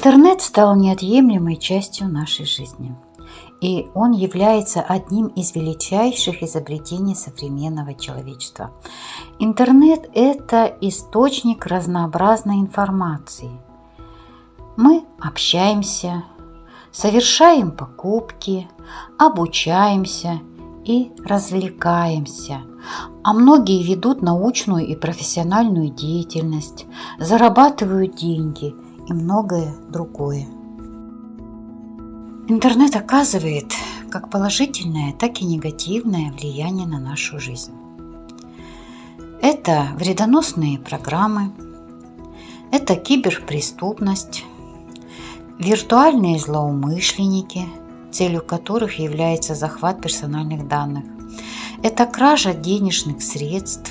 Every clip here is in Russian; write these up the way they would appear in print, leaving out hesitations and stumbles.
Интернет стал неотъемлемой частью нашей жизни, и он является одним из величайших изобретений современного человечества. Интернет– это источник разнообразной информации. Мы общаемся, совершаем покупки, обучаемся и развлекаемся, а многие ведут научную и профессиональную деятельность, зарабатывают деньги и многое другое. Интернет оказывает как положительное, так и негативное влияние на нашу жизнь. Это вредоносные программы, это киберпреступность, виртуальные злоумышленники, целью которых является захват персональных данных. Это кража денежных средств,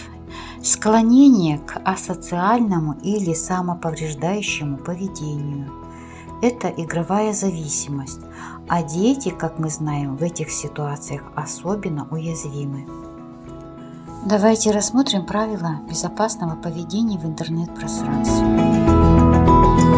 склонение к асоциальному или самоповреждающему поведению. Это игровая зависимость, а дети, как мы знаем, в этих ситуациях особенно уязвимы. Давайте рассмотрим правила безопасного поведения в интернет-пространстве.